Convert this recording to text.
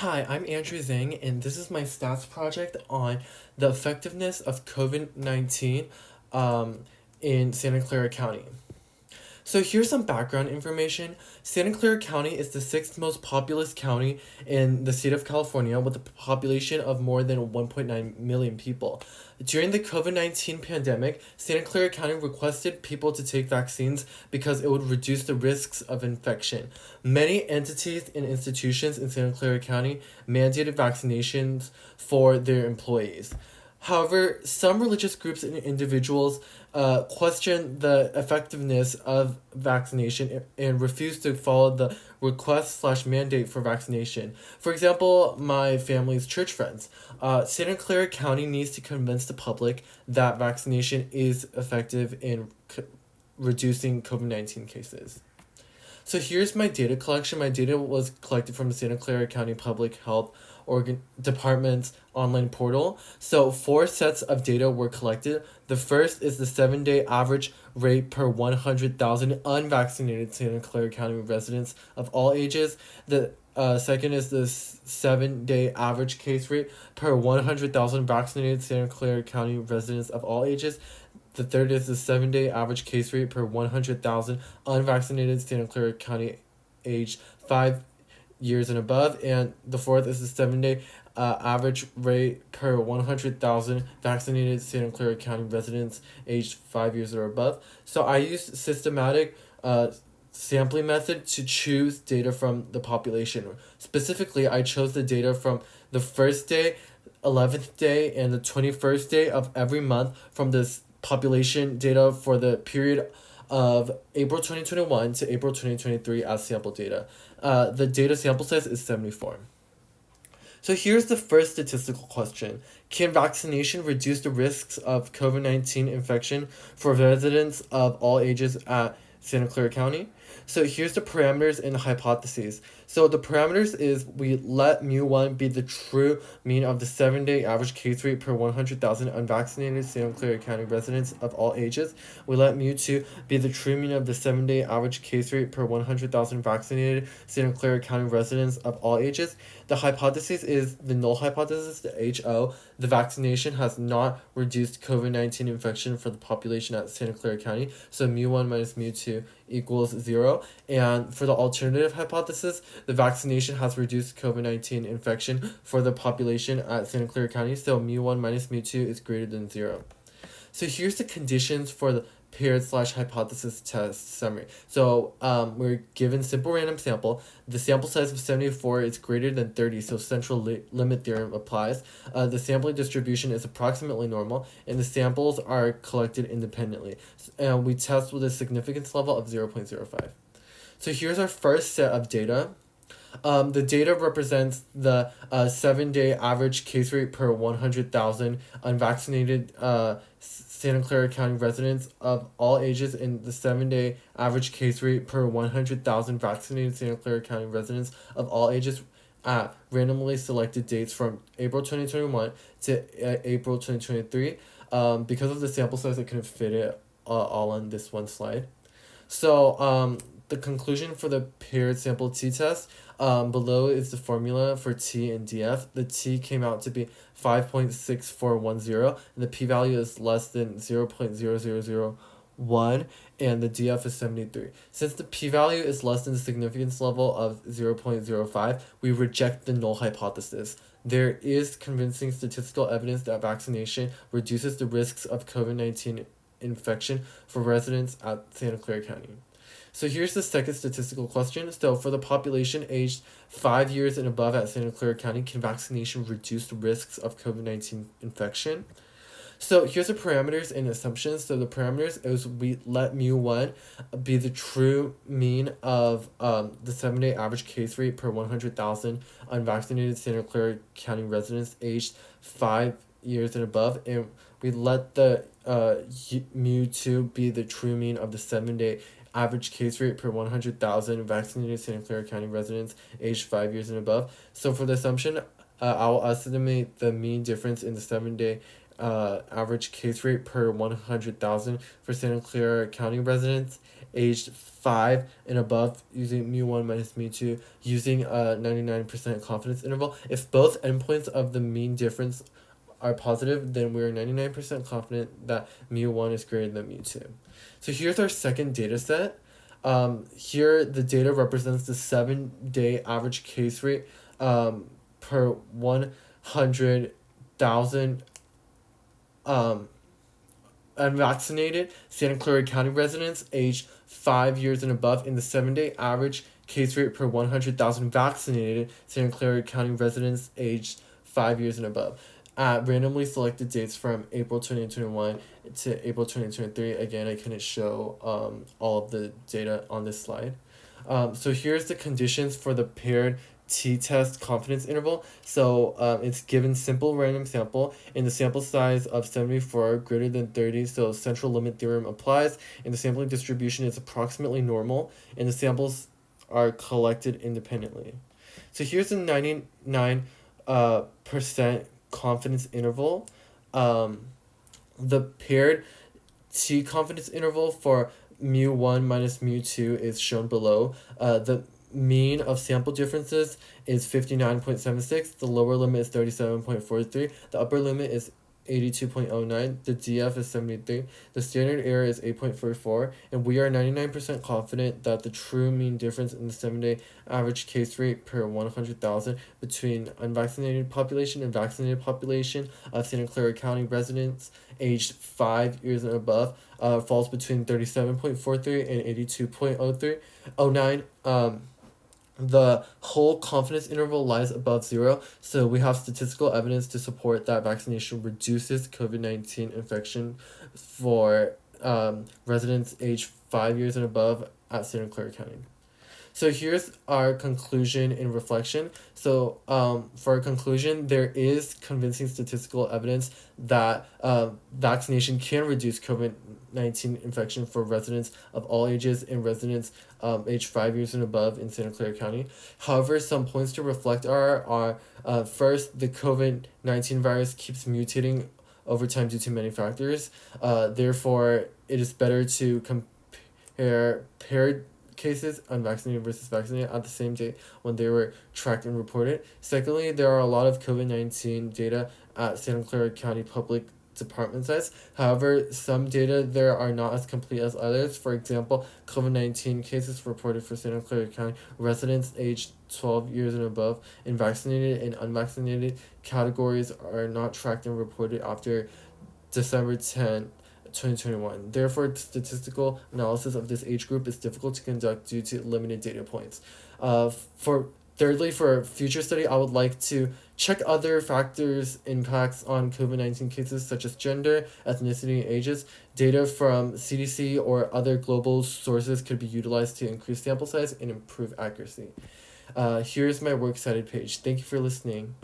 Hi, I'm Andrew Zhang, and this is my stats project on the effectiveness of COVID-19 um, in Santa Clara County. So here's some background information. Santa Clara County is the sixth most populous county in the state of California with a population of more than 1.9 million people. During the COVID-19 pandemic, Santa Clara County requested people to take vaccines because it would reduce the risks of infection. Many entities and institutions in Santa Clara County mandated vaccinations for their employees. However, some religious groups and individuals question the effectiveness of vaccination and refuse to follow the request/mandate for vaccination. For example, my family's church friends. Santa Clara County needs to convince the public that vaccination is effective in reducing COVID-19 cases. So here's my data collection. My data was collected from the Santa Clara County Public Health Department's online portal. So four sets of data were collected. The first is the 7-day average rate per 100,000 unvaccinated Santa Clara County residents of all ages. The second is the 7-day average case rate per 100,000 vaccinated Santa Clara County residents of all ages. The third is the 7-day average case rate per 100,000 unvaccinated Santa Clara County aged 5 years and above. And the fourth is the 7-day average rate per 100,000 vaccinated Santa Clara County residents aged 5 years or above. So I used systematic sampling method to choose data from the population. Specifically, I chose the data from the first day, 11th day, and the 21st day of every month from this population data for the period of April 2021 to April 2023 as sample data. The data sample size is 74. So here's the first statistical question. Can vaccination reduce the risks of COVID-19 infection for residents of all ages at Santa Clara County? So here's the parameters and the hypotheses. So the parameters is we let mu1 be the true mean of the 7-day average case rate per 100,000 unvaccinated Santa Clara County residents of all ages. We let mu2 be the true mean of the 7-day average case rate per 100,000 vaccinated Santa Clara County residents of all ages. The hypothesis is the null hypothesis, the HO. The vaccination has not reduced COVID-19 infection for the population at Santa Clara County. So mu1 minus mu2 equals 0. And for the alternative hypothesis, the vaccination has reduced COVID-19 infection for the population at Santa Clara County. So mu1 minus mu2 is greater than 0. So here's the conditions for the paired/hypothesis test summary. So we're given simple random sample. The sample size of 74 is greater than 30, so central limit theorem applies. The sampling distribution is approximately normal, and the samples are collected independently. And we test with a significance level of 0.05. So here's our first set of data. The data represents the 7-day average case rate per 100,000 unvaccinated Santa Clara County residents of all ages and the 7-day average case rate per 100,000 vaccinated Santa Clara County residents of all ages at randomly selected dates from April 2021 to April 2023. Because of the sample size, I couldn't fit it all on this one slide. So the conclusion for the paired sample t-test, below is the formula for T and DF. The T came out to be 5.6410, and the p-value is less than 0.0001, and the DF is 73. Since the p-value is less than the significance level of 0.05, we reject the null hypothesis. There is convincing statistical evidence that vaccination reduces the risks of COVID-19 infection for residents at Santa Clara County. So here's the second statistical question. So for the population aged 5 years and above at Santa Clara County, can vaccination reduce the risks of COVID-19 infection? So here's the parameters and assumptions. So the parameters is we let mu1 be the true mean of the 7-day average case rate per 100,000 unvaccinated Santa Clara County residents aged 5 years and above, and we let the mu2 be the true mean of the 7-day average case rate per 100,000 vaccinated Santa Clara County residents aged 5 years and above. So for the assumption, I will estimate the mean difference in the 7-day average case rate per 100,000 for Santa Clara County residents aged 5 and above using mu1 minus mu2 using a 99% confidence interval. If both endpoints of the mean difference are positive, then we're 99% confident that mu1 is greater than mu2. So here's our second data set. Here the data represents the 7-day average case rate per 100,000 unvaccinated Santa Clara County residents aged 5 years and above in the 7-day average case rate per 100,000 vaccinated Santa Clara County residents aged 5 years and above. Randomly selected dates from April 2021 to April 2023. Again, I couldn't show all of the data on this slide. So here's the conditions for the paired t-test confidence interval. So it's given simple random sample in the sample size of 74 greater than 30, so central limit theorem applies, and the sampling distribution is approximately normal, and the samples are collected independently. So here's the 99% confidence interval. The paired t confidence interval for mu1 minus mu2 is shown below. The mean of sample differences is 59.76, the lower limit is 37.43, the upper limit is 82.09, the DF is 73, the standard error is 8.44, and we are 99% confident that the true mean difference in the 7-day average case rate per 100,000 between unvaccinated population and vaccinated population of Santa Clara County residents aged 5 years and above falls between 37.43 and 82.09. The whole confidence interval lies above 0, so we have statistical evidence to support that vaccination reduces COVID-19 infection for residents aged 5 years and above at Santa Clara County. So here's our conclusion and reflection. So for our conclusion, there is convincing statistical evidence that vaccination can reduce COVID-19 infection for residents of all ages and residents aged 5 years and above in Santa Clara County. However, some points to reflect are first, the COVID-19 virus keeps mutating over time due to many factors. Therefore, it is better to compare paired cases, unvaccinated versus vaccinated, at the same date when they were tracked and reported. Secondly, there are a lot of COVID-19 data at Santa Clara County Public Department sites. However, some data there are not as complete as others. For example, COVID-19 cases reported for Santa Clara County residents aged 12 years and above in vaccinated and unvaccinated categories are not tracked and reported after December 10, 2021. Therefore, statistical analysis of this age group is difficult to conduct due to limited data points. Thirdly, for future study, I would like to check other factors impacts on COVID-19 cases such as gender, ethnicity, and ages. Data from CDC or other global sources could be utilized to increase sample size and improve accuracy. Here's my works cited page. Thank you for listening.